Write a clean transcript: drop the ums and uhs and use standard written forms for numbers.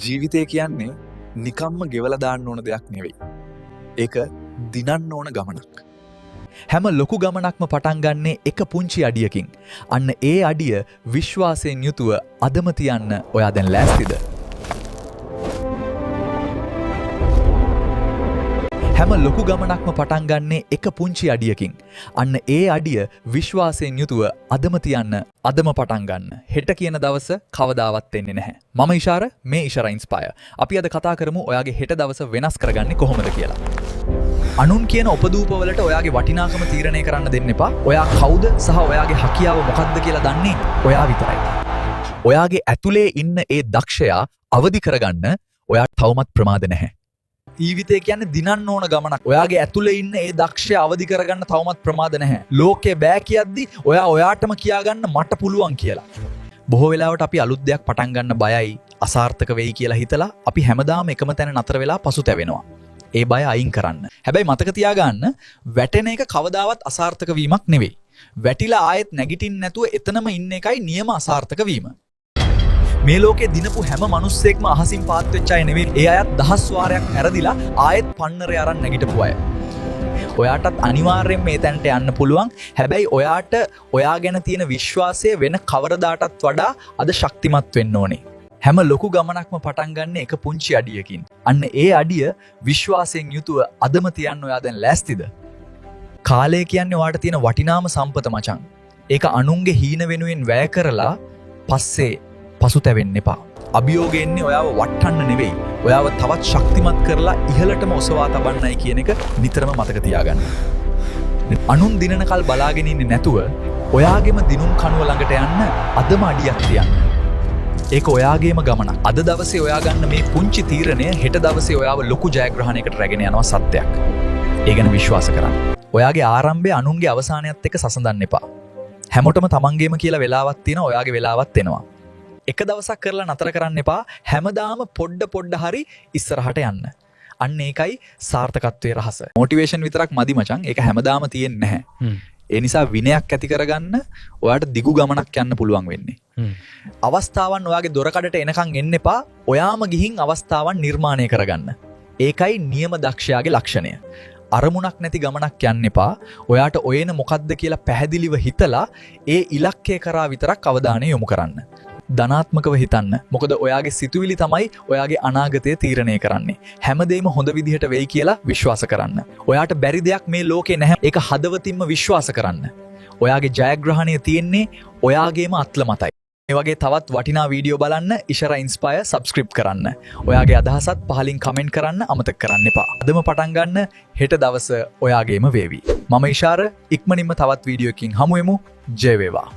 ජීවිතය කියන්නේ නිකම්ම ගෙවලා දාන්න ඕන දෙයක් නෙවෙයි. ඒක දිනන්න ඕන ගමනක්. හැම ලොකු ගමනක්ම පටන් ගන්නේ එක පුංචි අඩියකින්. අන්න ඒ අඩිය විශ්වාසයෙන් යුතුව අදම තියන්න ඔයා දැන් ලෑස්තිද? හැම ලොකු ගමනක්ම පටන් ගන්නේ එක පුංචි අඩියකින්. අන්න ඒ අඩිය විශ්වාසයෙන් යුතුව අදම තියන්න අදම පටන් ගන්න. හෙට කියන දවස කවදාවත් එන්නේ නැහැ. මම ඉෂාර, මේ ඉෂාර ඉන්ස්පයර්. අපි අද කතා කරමු ඔයාගේ හෙට දවස වෙනස් කරගන්නේ කොහොමද කියලා. අනුන් කියන උපදූපවලට ඔයාගේ වටිනාකම තීරණය කරන්න දෙන්න එපා. ඔයා කවුද සහ ඔයාගේ හැකියාව මොකක්ද කියලා දන්නේ ඔයා විතරයි. ඔයාගේ ඇතුලේ ඉන්න ඒ දක්ෂයා අවදි කරගන්න ඔයා තවමත් ප්‍රමාද නැහැ. ජීවිතය කියන්නේ දිනන්න ඕන ගමනක්. ඔයාගේ ඇතුලේ ඉන්න ඒ දක්ෂය අවදි කරගන්න තවමත් ප්‍රමාද නැහැ. ලෝකේ බෑ කියද්දි ඔයා ඔයාටම කියාගන්න මට පුළුවන් කියලා. බොහෝ වෙලාවට අපි අලුත් දෙයක් පටන් ගන්න බයයි, අසාර්ථක වෙයි කියලා හිතලා අපි හැමදාම එකම තැන නතර වෙලා පසුතැවෙනවා. ඒ බය අයින් කරන්න. හැබැයි මතක තියාගන්න වැටෙන එක කවදාවත් අසාර්ථක වීමක් නෙවෙයි. වැටිලා ආයෙත් නැගිටින්න නැතුව එතනම ඉන්න එකයි නියම අසාර්ථක වීම. මේ ලෝකේ දිනපු හැම මිනිස්සෙක්ම අහසින් පාත් වෙච්ච අය නෙවෙයි. ඒ අයත් දහස් වාරයක් ඇරදිලා ආයෙත් පන්නරේ අරන් නැගිටපු අය. ඔයාටත් අනිවාර්යෙන් මේ තැනට යන්න පුළුවන්. හැබැයි ඔයාට ඔයා ගැන තියෙන විශ්වාසය වෙන කවරදාටත් වඩා අද ශක්තිමත් වෙන්න ඕනේ. හැම ලොකු ගමනක්ම පටන් ගන්න එක පුංචි අඩියකින්. අන්න ඒ අඩිය විශ්වාසයෙන් යුතුව අදම තියන්න ඔයා දැන් ලෑස්තිද? කාලය කියන්නේ ඔයාට තියෙන වටිනාම සම්පත මචං. ඒක අනුන්ගේ හීන වෙනුවෙන් වැය කරලා පස්සේ පසුතැවෙන්න එපා. අභියෝගය එන්නේ ඔයාව වටන්න නෙවෙයි. ඔයාව තවත් ශක්තිමත් කරලා ඉහළටම ඔසවා තබන්නයි කියන එක නිතරම මතක තියාගන්න. අනුන් දිනනකල් බලාගෙන ඉන්නේ නැතුව ඔයාගේම දිනුම් කණුව ළඟට යන්න අදම අඩියක් තියන්න. ඒක ඔයාගේම ගමනක්. අද දවසේ ඔයා ගන්න මේ පුංචි තීරණය හෙට දවසේ ඔයාව ලොකු ජයග්‍රහණයකට රැගෙන යනවා සත්‍යයක්. ඒ ගැන විශ්වාස කරන්න. ඔයාගේ ආරම්භය අනුන්ගේ අවසානයත් එක්ක සසඳන්න එපා. හැමෝටම තමන්ගේම කියලා වෙලාවක් තියෙනවා, ඔයාගේ වෙලාවක් එනවා. එක දවසක් කරලා නතර කරන්න එපා. හැමදාම පොඩ්ඩ හරි ඉස්සරහට යන්න. අන්න ඒකයි සාර්ථකත්වයේ රහස. මොටිවේෂන් විතරක් මදි මචං. ඒක හැමදාම තියෙන්නේ නැහැ. ඒ නිසා විනයක් ඇති කරගන්න ඔයාට දිගු ගමනක් යන්න පුළුවන් වෙන්නේ. අවස්ථාවන් ඔයාගේ දොරකඩට එනකන් එන්න එපා. ඔයාම ගිහින් අවස්ථාවන් නිර්මාණය කරගන්න. ඒකයි නියම දක්ෂයාගේ ලක්ෂණය. අරමුණක් නැති ගමනක් යන්න එපා. ඔයාට ඔයන මොකද්ද කියලා පැහැදිලිව හිතලා ඒ ඉලක්කය කරා විතරක් අවධානය යොමු කරන්න. ධනාත්මකව හිතන්න. මොකද ඔයාගේ සිතුවිලි තමයි ඔයාගේ අනාගතය තීරණය කරන්නේ. හැමදේම හොඳ විදිහට වෙයි කියලා විශ්වාස කරන්න. ඔයාට බැරි දෙයක් මේ ලෝකේ නැහැ. ඒක හදවතින්ම විශ්වාස කරන්න. ඔයාගේ ජයග්‍රහණය තියෙන්නේ ඔයාගේම අත්ල මතයි. මේ වගේ තවත් වටිනා වීඩියෝ බලන්න ඉෂාර ඉන්ස්පයර් සබ්ස්ක්‍රයිබ් කරන්න. ඔයාගේ අදහසත් පහලින් කමෙන්ට් කරන්න අමතක කරන්න එපා. අදම පටන් ගන්න. හෙට දවස ඔයාගේම වේවි. මම ඉෂාර ඉක්මනින්ම තවත් වීඩියෝ එකකින් හමු වෙමු. ජය වේවා.